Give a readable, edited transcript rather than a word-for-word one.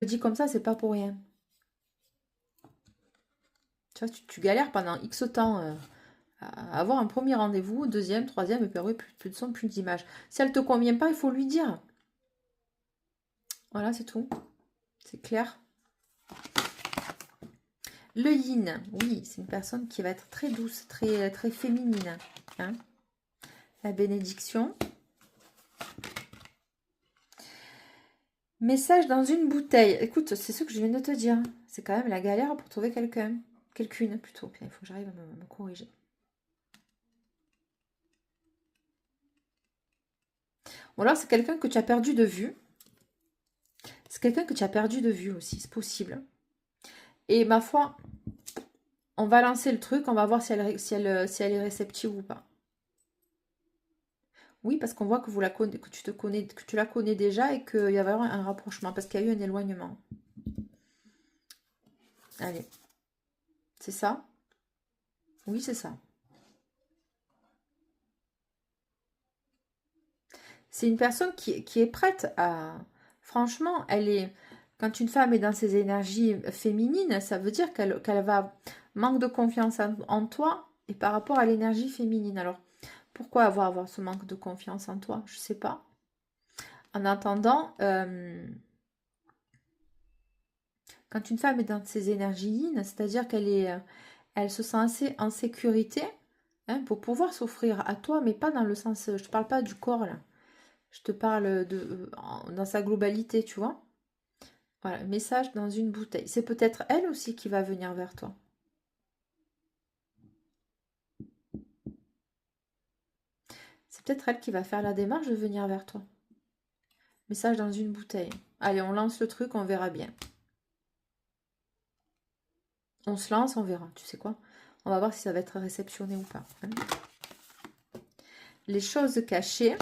Je dis comme ça, c'est pas pour rien. Tu vois, tu galères pendant X temps à avoir un premier rendez-vous, deuxième, troisième, et puis après, plus de son, plus d'image. Si elle te convient pas, il faut lui dire. Voilà, c'est tout. C'est clair. Le yin, oui, c'est une personne qui va être très douce, très féminine. Hein. La bénédiction. Message dans une bouteille. Écoute, c'est ce que je viens de te dire. C'est quand même la galère pour trouver quelqu'un. Quelqu'une plutôt. Puis il faut que j'arrive à me corriger. Ou alors c'est quelqu'un que tu as perdu de vue. C'est quelqu'un que tu as perdu de vue aussi, c'est possible. Et ma foi, on va lancer le truc, on va voir si elle est réceptive ou pas. Oui, parce qu'on voit que que tu la connais déjà et qu'il y a vraiment un rapprochement, parce qu'il y a eu un éloignement. Allez, c'est ça? Oui, c'est ça. C'est une personne qui est prête à... Franchement, elle est... Quand une femme est dans ses énergies féminines, ça veut dire qu'elle va manque de confiance en toi et par rapport à l'énergie féminine. Alors, pourquoi avoir ce manque de confiance en toi? Je sais pas. En attendant, quand une femme est dans ses énergies yin, c'est-à-dire elle se sent assez en sécurité hein, pour pouvoir s'offrir à toi, mais pas dans le sens, je te parle pas du corps là, je te parle dans sa globalité, tu vois. Voilà, message dans une bouteille. C'est peut-être elle aussi qui va venir vers toi. C'est peut-être elle qui va faire la démarche de venir vers toi. Message dans une bouteille. Allez, on lance le truc, on verra bien. On se lance, on verra. Tu sais quoi? On va voir si ça va être réceptionné ou pas. Hein. Les choses cachées.